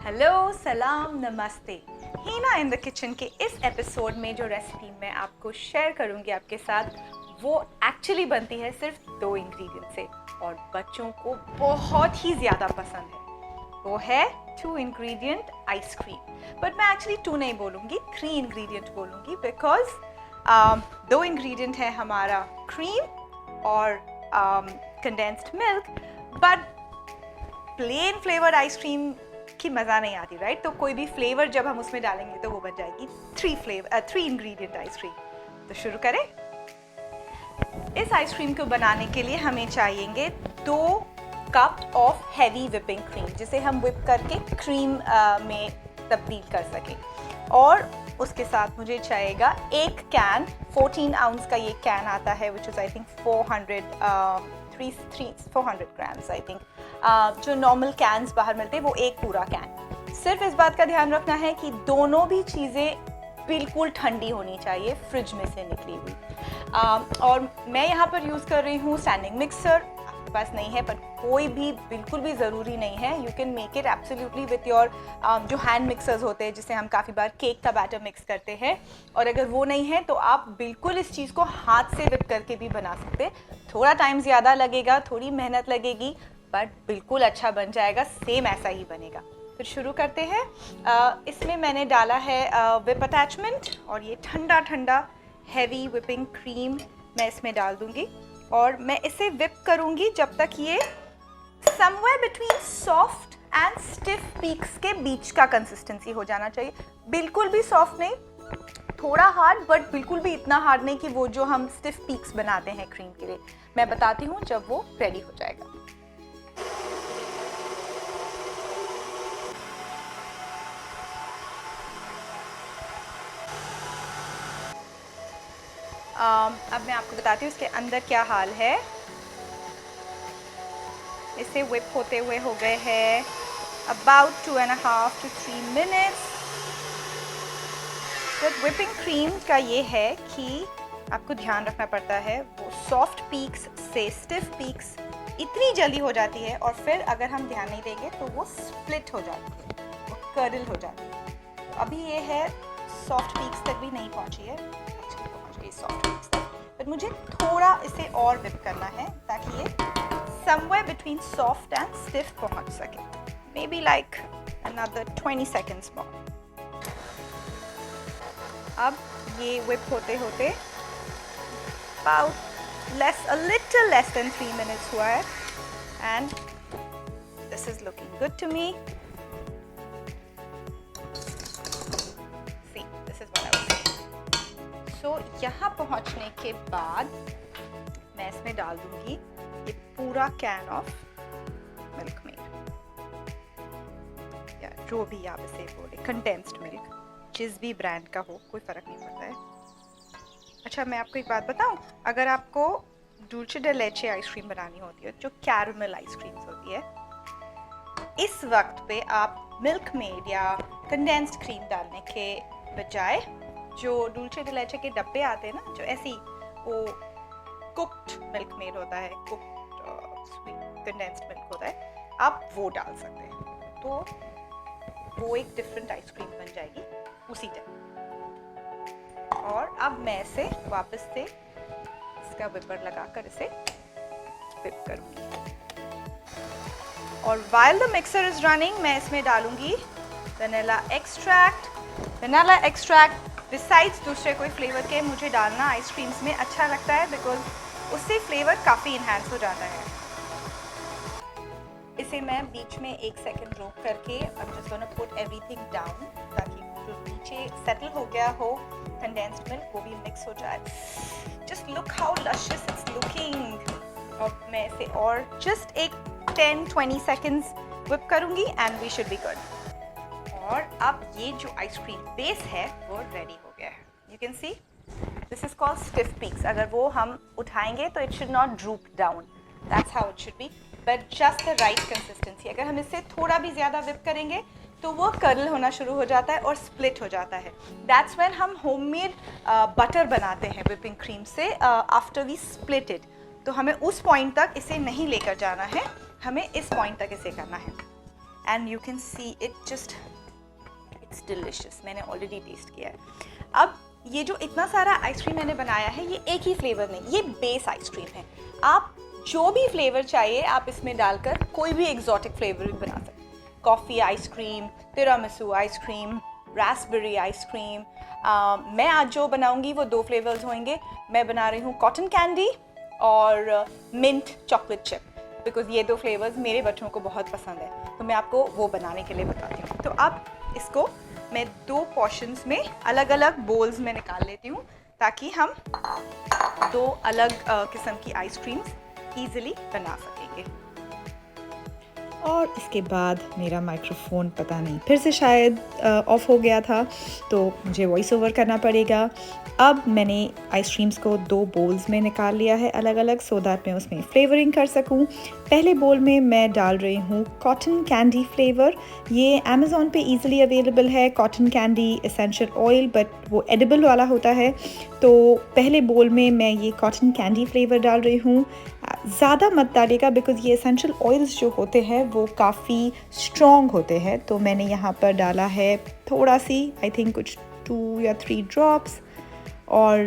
Hello, सलाम, नमस्ते। हीना in the kitchen के इस एपिसोड में जो रेसिपी मैं आपको शेयर करूंगी आपके साथ, वो एक्चुअली बनती है सिर्फ 2 इंग्रेडिएंट से और बच्चों को बहुत ही ज़्यादा पसंद है। वो है 2 इंग्रेडिएंट आइसक्रीम। बट मैं एक्चुअली 2 नहीं बोलूँगी, 3 इंग्रेडिएंट बोलूँगी बिकॉज 2 इंग्रेडिएंट है हमारा क्रीम और condensed milk. But plain flavoured ice cream की मज़ा नहीं आती, राइट? तो कोई भी फ्लेवर जब हम उसमें डालेंगे तो वो बन जाएगी 3 इंग्रेडिएंट आइसक्रीम। तो शुरू करें। इस आइसक्रीम को बनाने के लिए हमें चाहिए 2 cup of heavy whipping cream, जिसे हम विप करके क्रीम में तब्दील कर सकें। और उसके साथ मुझे चाहिएगा 1 कैन, 14 आउंस का ये कैन आता है, which is I think 400 grams I think. जो नॉर्मल कैन्स बाहर मिलते हैं वो एक पूरा कैन। सिर्फ इस बात का ध्यान रखना है कि दोनों भी चीज़ें बिल्कुल ठंडी होनी चाहिए, फ्रिज में से निकली हुई। और मैं यहाँ पर यूज़ कर रही हूँ स्टैंडिंग मिक्सर। आपके पास नहीं है पर कोई भी बिल्कुल भी ज़रूरी नहीं है। You can make it absolutely with your जो हैंड मिक्सर्स होते हैं, जिससे हम काफ़ी बार केक का बैटर मिक्स करते हैं। और अगर वो नहीं है तो आप बिल्कुल इस चीज़ को हाथ से विप करके भी बना सकते हैं। थोड़ा टाइम ज़्यादा लगेगा, थोड़ी मेहनत लगेगी, बट बिल्कुल अच्छा बन जाएगा, सेम ऐसा ही बनेगा। फिर शुरू करते हैं। इसमें मैंने डाला है विप अटैचमेंट, और ये ठंडा ठंडा हैवी विपिंग क्रीम मैं इसमें डाल दूंगी। और मैं इसे विप करूंगी जब तक ये somewhere between soft and stiff peaks के बीच का कंसिस्टेंसी हो जाना चाहिए। बिल्कुल भी सॉफ्ट नहीं, थोड़ा हार्ड, बट बिल्कुल भी इतना हार्ड नहीं कि वो जो हम स्टिफ पीक्स बनाते हैं क्रीम के लिए। मैं बताती हूँ जब वो रेडी हो जाएगा। अब मैं आपको बताती हूँ इसके अंदर क्या हाल है। इसे विप होते हुए हो गए हैं about 2.5 to 3 minutes. With whipping cream का ये है कि आपको ध्यान रखना पड़ता है, वो सॉफ्ट पीक्स से स्टिफ पीक्स इतनी जल्दी हो जाती है, और फिर अगर हम ध्यान नहीं देंगे तो वो स्प्लिट हो जाती है, वो कर्ल हो जाती है। तो अभी ये है सॉफ्ट पीक्स तक भी नहीं पहुंची है, सॉफ्ट पीक्स तक, बट मुझे थोड़ा इसे और विप करना है ताकि ये somewhere between soft and stiff पहुंच सके। Maybe like another 20 seconds more. अब ये विप होते होते about a little less than 3 minutes हुआ है, and this is looking good to me. See, this is what I was saying. So यहाँ पहुँचने के बाद मैं इसमें डाल दूंगी ये पूरा कैन ऑफ मिल्क मेड, या जो भी आप इसे बोले, कंडेंस्ड मिल्क, जिस भी ब्रांड का हो, कोई फ़र्क नहीं पड़ता है। अच्छा, मैं आपको एक बात बताऊं, अगर आपको डुल्चे डे लेचे आइसक्रीम बनानी होती है, जो कैरमल आइसक्रीम होती है, इस वक्त पे आप मिल्क मेड या कंडेंस्ड क्रीम डालने के बजाय जो डुल्चे डे लेचे के डब्बे आते हैं ना, जो ऐसी वो कुक्ड मिल्क मेड होता है, कुक्ड स्वीट कंडेंस्ड मिल्क होता है, आप वो डाल सकते हैं। तो वो एक डिफरेंट आइसक्रीम बन जाएगी उसी टाइम। और अब मैं इसे वापस से इसका विपर लगाकर इसे विप करूंगी। और while the mixer is running, मैं इसमें डालूंगी vanilla extract. Vanilla extract besides दूसरे कोई फ्लेवर के मुझे डालना आइसक्रीम्स में अच्छा लगता है, बिकॉज उससे फ्लेवर काफ़ी इन्हांस हो जाता है। इसे मैं बीच में 1 सेकेंड रोक करके I'm just gonna put everything down, ताकि जो नीचे सेटल हो गया हो कंडेंस्ड मिल्क वो भी मिक्स हो जाए। Just look how luscious it's looking. और मैं इसे और जस्ट एक 10-20 सेकेंड्स विप करूंगी and we should be good. और अब ये जो आइसक्रीम बेस है वो रेडी हो गया है। You can see this is called stiff peaks. अगर वो हम उठाएंगे तो it should not drupe down, that's how it should be, but just the right consistency. अगर हम इससे थोड़ा भी ज़्यादा विप करेंगे तो वो कर्ल होना शुरू हो जाता है और स्प्लिट हो जाता है। दैट्स व्हेन हम होममेड बटर बनाते हैं विपिंग क्रीम से आफ्टर वी स्प्लिट इट। तो हमें उस पॉइंट तक इसे नहीं लेकर जाना है, हमें इस पॉइंट तक इसे करना है। And you can see it just it's delicious. मैंने ऑलरेडी टेस्ट किया है। अब ये जो इतना सारा आइसक्रीम मैंने बनाया है ये एक ही फ्लेवर नहीं, ये बेस आइसक्रीम है। आप जो भी फ्लेवर चाहिए आप इसमें डालकर कोई भी एग्जॉटिक फ्लेवर भी बना सकते हैं। Coffee ice cream, tiramisu ice cream, Raspberry ice cream. मैं आज जो बनाऊंगी वो 2 फ्लेवर्स होंगे। मैं बना रही हूँ कॉटन कैंडी और मिंट चॉकलेट चिप, बिकॉज ये 2 फ्लेवर्स मेरे बच्चों को बहुत पसंद है, तो मैं आपको वो बनाने के लिए बताती हूँ। तो अब इसको मैं 2 पोर्शंस में अलग अलग बोल्स में निकाल लेती हूँ ताकि हम 2 अलग किस्म की आइसक्रीम्स ईजिली बना सकेंगे। और इसके बाद मेरा माइक्रोफोन पता नहीं फिर से शायद ऑफ हो गया था, तो मुझे वॉइस ओवर करना पड़ेगा। अब मैंने आइसक्रीम्स को 2 बोल्स में निकाल लिया है अलग अलग, सो दैट मैं उसमें फ्लेवरिंग कर सकूं। पहले बोल में मैं डाल रही हूँ कॉटन कैंडी फ्लेवर। ये अमेज़ॉन पे इजीली अवेलेबल है, cotton candy essential oil, but वो एडिबल वाला होता है। तो पहले बोल में मैं ये कॉटन कैंडी फ्लेवर डाल रही हूँ। ज़्यादा मत डालिएगा बिकॉज़ ये एसेंशियल ऑयल्स जो होते हैं वो काफ़ी स्ट्रॉन्ग होते हैं। तो मैंने यहाँ पर डाला है थोड़ा सी, आई थिंक कुछ 2 या 3 ड्रॉप्स, और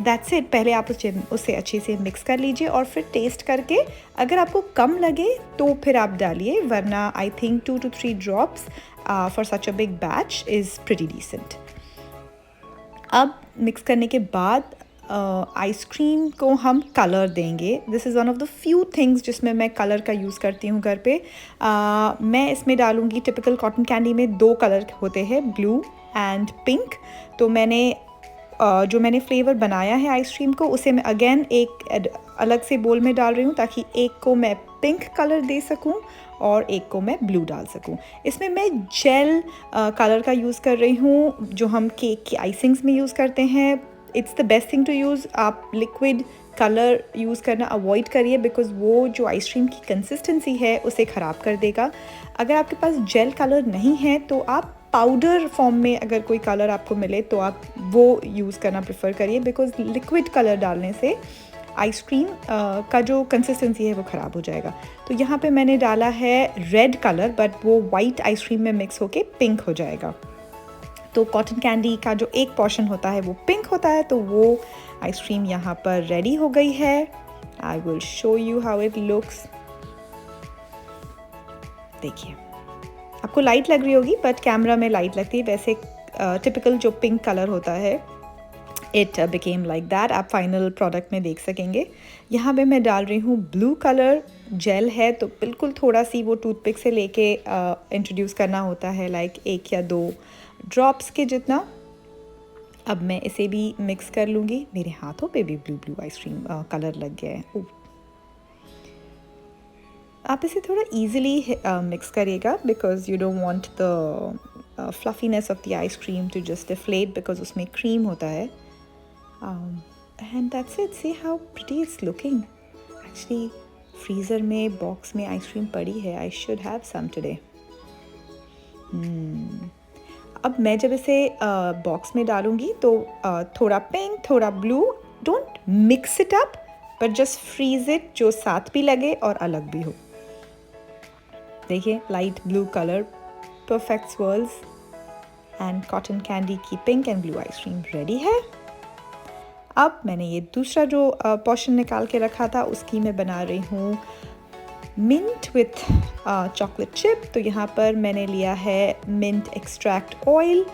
दैट्स इट। पहले आप उसे अच्छे से मिक्स कर लीजिए और फिर टेस्ट करके अगर आपको कम लगे तो फिर आप डालिए, वरना I think 2 to 3 drops for such a big batch is pretty decent. अब मिक्स करने के बाद आइसक्रीम को हम कलर देंगे। This is one of the few things जिसमें मैं कलर का यूज़ करती हूँ घर पे। मैं इसमें डालूँगी, टिपिकल कॉटन कैंडी में 2 कलर होते हैं, ब्लू एंड पिंक। तो जो मैंने फ्लेवर बनाया है आइसक्रीम को उसे मैं अगेन एक अलग से बोल में डाल रही हूँ ताकि एक को मैं पिंक कलर दे सकूँ और एक को मैं ब्लू डाल सकूँ। इसमें मैं जेल कलर का यूज़ कर रही हूँ जो हम केक की आइसिंग्स में यूज़ करते हैं। It's the best thing to use. आप लिक्विड कलर यूज़ करना अवॉइड करिए बिकॉज़ वो जो आइसक्रीम की कंसिस्टेंसी है उसे ख़राब कर देगा। अगर आपके पास जेल कलर नहीं है तो आप पाउडर फॉर्म में अगर कोई कलर आपको मिले तो आप वो यूज़ करना प्रेफर करिए, बिकॉज़ लिक्विड कलर डालने से आइसक्रीम का जो कंसिस्टेंसी है वो ख़राब हो जाएगा। तो यहाँ पे मैंने डाला है रेड कलर, बट वो वाइट आइसक्रीम में मिक्स होके पिंक हो जाएगा। तो कॉटन कैंडी का जो एक पोर्शन होता है वो पिंक होता है। तो वो आइसक्रीम यहाँ पर रेडी हो गई है। I will show you how it looks. देखिए, आपको लाइट लग रही होगी बट कैमरा में लाइट लगती है। वैसे टिपिकल जो पिंक कलर होता है इट बिकेम लाइक दैट। आप फाइनल प्रोडक्ट में देख सकेंगे। यहाँ पे मैं डाल रही हूँ ब्लू कलर। जेल है तो बिल्कुल थोड़ा सी वो टूथपिक से लेके इंट्रोड्यूस करना होता है, लाइक 1 या 2 ड्रॉप्स के जितना। अब मैं इसे भी मिक्स कर लूँगी। मेरे हाथों पे भी ब्लू आइसक्रीम कलर लग गया है। आप इसे थोड़ा ईजिली मिक्स करिएगा because you don't want the fluffiness of the ice cream to just deflate, because उसमें क्रीम होता है। And that's it. See how pretty it's looking. Actually freezer में बॉक्स में आइसक्रीम पड़ी है। I should have some today. अब मैं जब इसे बॉक्स में डालूँगी तो थोड़ा पिंक थोड़ा blue, don't mix it up but just freeze it, जो साथ भी लगे और अलग भी हो। देखिए, light blue colour, perfect swirls and cotton candy की pink and blue ice cream ready है। अब मैंने ये दूसरा जो पोर्शन निकाल के रखा था उसकी मैं बना रही हूँ मिंट विथ चॉकलेट चिप। तो यहाँ पर मैंने लिया है मिंट एक्सट्रैक्ट ऑयल।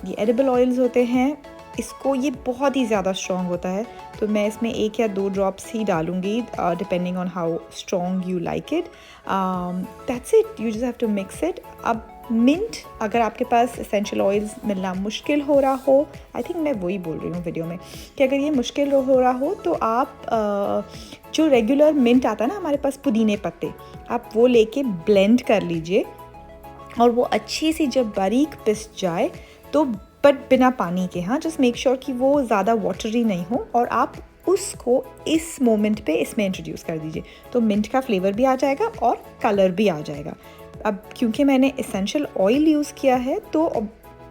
ये एडिबल ऑयल्स होते हैं। इसको ये बहुत ही ज़्यादा स्ट्रॉन्ग होता है तो मैं इसमें 1 या 2 ड्रॉप्स ही डालूँगी depending on how strong you like it. That's it, you just have to mix it. अब मिंट, अगर आपके पास एसेंशियल ऑयल्स मिलना मुश्किल हो रहा हो, आई थिंक मैं वही बोल रही हूँ वीडियो में कि अगर ये मुश्किल हो रहा हो तो आप जो रेगुलर मिंट आता है ना हमारे पास, पुदीने पत्ते, आप वो लेके ब्लेंड कर लीजिए और वो अच्छी सी जब बारीक पिस जाए तो, बट बिना पानी के, हाँ, जस्ट मेक श्योर कि वो ज़्यादा वाटरी नहीं हो, और आप उसको इस मोमेंट पे इसमें इंट्रोड्यूस कर दीजिए तो मिंट का फ्लेवर भी आ जाएगा और कलर भी आ जाएगा। अब क्योंकि मैंने एसेंशियल ऑयल यूज़ किया है तो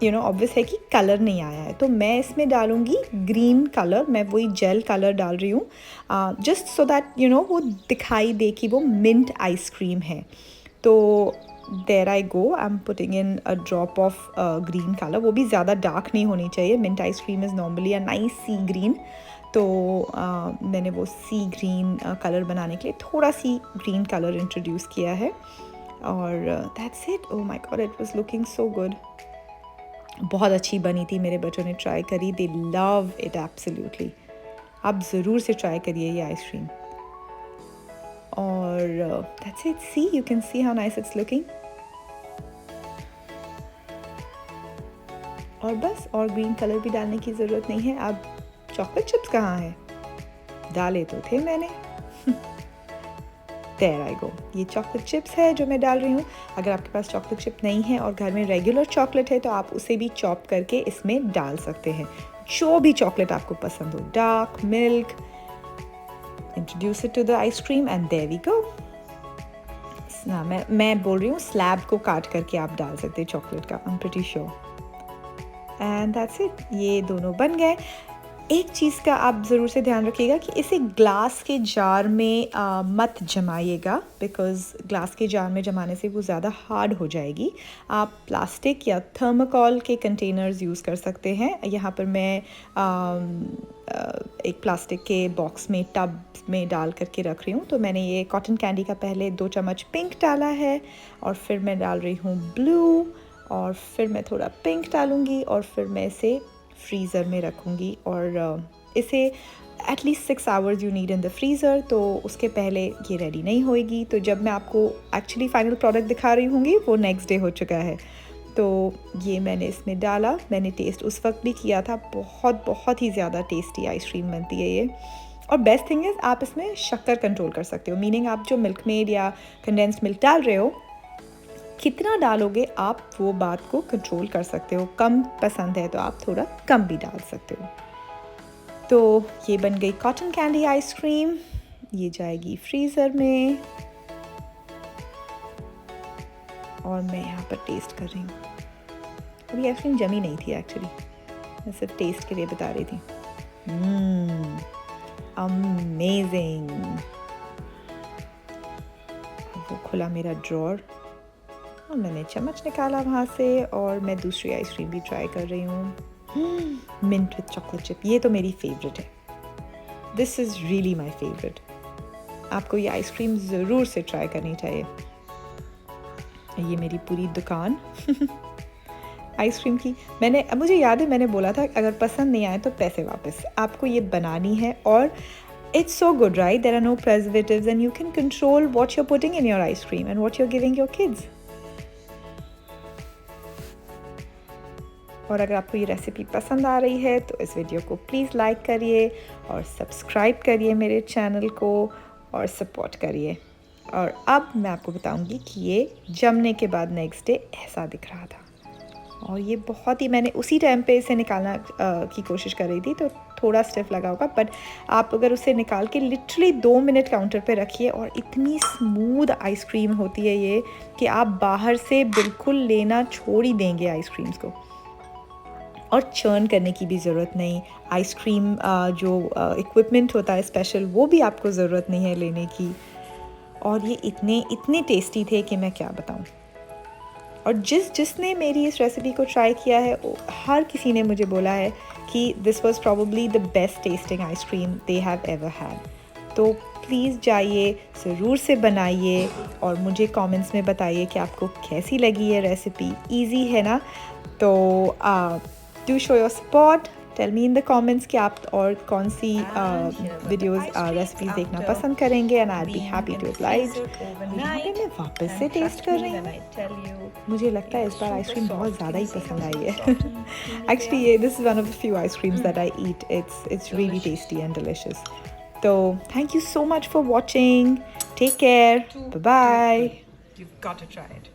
ऑब्वियस है कि कलर नहीं आया है, तो मैं इसमें डालूँगी ग्रीन कलर। मैं वही जेल कलर डाल रही हूँ जस्ट सो दैट वो दिखाई दे कि वो मिंट आइसक्रीम है। तो there I go, I am putting in a drop of green colour. वो भी ज़्यादा डार्क नहीं होनी चाहिए. Mint ice cream is normally a nice sea green. तो मैंने वो सी ग्रीन कलर बनाने के लिए थोड़ा सी ग्रीन कलर इंट्रोड्यूस किया है. और that's it. Oh my god, it was looking so good. बहुत अच्छी बनी थी. मेरे बच्चों ने ट्राई करी. They love it absolutely. आप ज़रूर से ट्राई करिए ये आइसक्रीम. और that's it. See, you can see how nice it's looking. और बस, और ग्रीन कलर भी डालने की ज़रूरत नहीं है. अब चॉकलेट चिप्स कहाँ हैं? डाले तो थे मैंने. देयर आई गो. ये चॉकलेट चिप्स है जो मैं डाल रही हूँ. अगर आपके पास चॉकलेट चिप नहीं है और घर में रेगुलर चॉकलेट है तो आप उसे भी चॉप करके इसमें डाल सकते हैं. जो भी चॉकलेट आपको पसंद हो. Dark milk. Introduce it to the ice cream and there we go. ना, मैं बोल रही हूँ स्लैब को काट करके आप डाल सकते हैं चॉकलेट का. I am pretty sure. And that's it. ये दोनों बन गए. एक चीज़ का आप ज़रूर से ध्यान रखिएगा कि इसे ग्लास के जार में मत जमाइएगा, बिकॉज़ ग्लास के जार में जमाने से वो ज़्यादा हार्ड हो जाएगी. आप प्लास्टिक या थर्माकोल के कंटेनर्स यूज़ कर सकते हैं. यहाँ पर मैं एक प्लास्टिक के बॉक्स में टब में डाल करके रख रही हूँ. तो मैंने ये कॉटन कैंडी का पहले 2 चम्मच पिंक डाला है, और फिर मैं डाल रही हूँ ब्लू, और फिर मैं थोड़ा पिंक डालूँगी, और फिर मैं इसे फ्रीज़र में रखूँगी. और इसे at least 6 hours you need in the freezer. तो उसके पहले ये रेडी नहीं होएगी. तो जब मैं आपको एक्चुअली फ़ाइनल प्रोडक्ट दिखा रही होंगी वो नेक्स्ट डे हो चुका है. तो ये मैंने इसमें डाला. मैंने टेस्ट उस वक्त भी किया था. बहुत बहुत ही ज़्यादा टेस्टी आइसक्रीम बनती है ये. और बेस्ट थिंग इज़ आप इसमें शक्कर कंट्रोल कर सकते हो. मीनिंग आप जो मिल्क मेड या कंडेंस्ड मिल्क डाल रहे हो, कितना डालोगे आप वो बात को कंट्रोल कर सकते हो. कम पसंद है तो आप थोड़ा कम भी डाल सकते हो. तो ये बन गई कॉटन कैंडी आइसक्रीम. ये जाएगी फ्रीज़र में. और मैं यहाँ पर टेस्ट कर रही हूँ. अभी आइसक्रीम जमी नहीं थी एक्चुअली, मैं सिर्फ टेस्ट के लिए बता रही थी. अमेजिंग. वो खुला मेरा ड्रॉर और मैंने चम्मच निकाला वहाँ से, और मैं दूसरी आइसक्रीम भी ट्राई कर रही हूँ. Mint with chocolate chip. ये तो मेरी फेवरेट है. This is really my favourite. आपको ये आइसक्रीम ज़रूर से ट्राई करनी चाहिए. ये मेरी पूरी दुकान आइसक्रीम की. मुझे याद है मैंने बोला था अगर पसंद नहीं आए तो पैसे वापस. आपको ये बनानी है. और it's so good, right? There are no preservatives and you can control what you're putting in your ice cream and what you're giving your kids. और अगर आपको ये रेसिपी पसंद आ रही है तो इस वीडियो को प्लीज़ लाइक करिए और सब्सक्राइब करिए मेरे चैनल को, और सपोर्ट करिए. और अब मैं आपको बताऊंगी कि ये जमने के बाद नेक्स्ट डे ऐसा दिख रहा था. और ये बहुत ही, मैंने उसी टाइम पे इसे निकालना की कोशिश कर रही थी तो थोड़ा स्टिफ लगा होगा, बट आप अगर उसे निकाल के लिटरली 2 मिनट काउंटर पे रखिए और इतनी स्मूथ आइसक्रीम होती है ये कि आप बाहर से बिल्कुल लेना छोड़ ही देंगे आइसक्रीम्स को. और चर्न करने की भी ज़रूरत नहीं. आइसक्रीम जो इक्विपमेंट होता है स्पेशल, वो भी आपको ज़रूरत नहीं है लेने की. और ये इतने टेस्टी थे कि मैं क्या बताऊं. और जिसने मेरी इस रेसिपी को ट्राई किया है, हर किसी ने मुझे बोला है कि this was probably the best testing ice cream they have ever had. तो प्लीज़ जाइए, ज़रूर से बनाइए और मुझे कमेंट्स में बताइए कि आपको कैसी लगी ये रेसिपी. इजी है ना. तो do show your support. Tell me in the comments कि आप और कौन सी वीडियोस रेसिपीज देखना पसंद करेंगे, and I be happy to oblige. यहाँ पे मैं वापस से टेस्ट कर रही हूँ. मुझे लगता है इस बार आइसक्रीम बहुत ज़्यादा ही पसंद आई है. एक्चुअली ये this is one of the few ice creams that I eat. It's really tasty and delicious. तो thank you so much for watching. Take care. Bye bye. You've got to try it.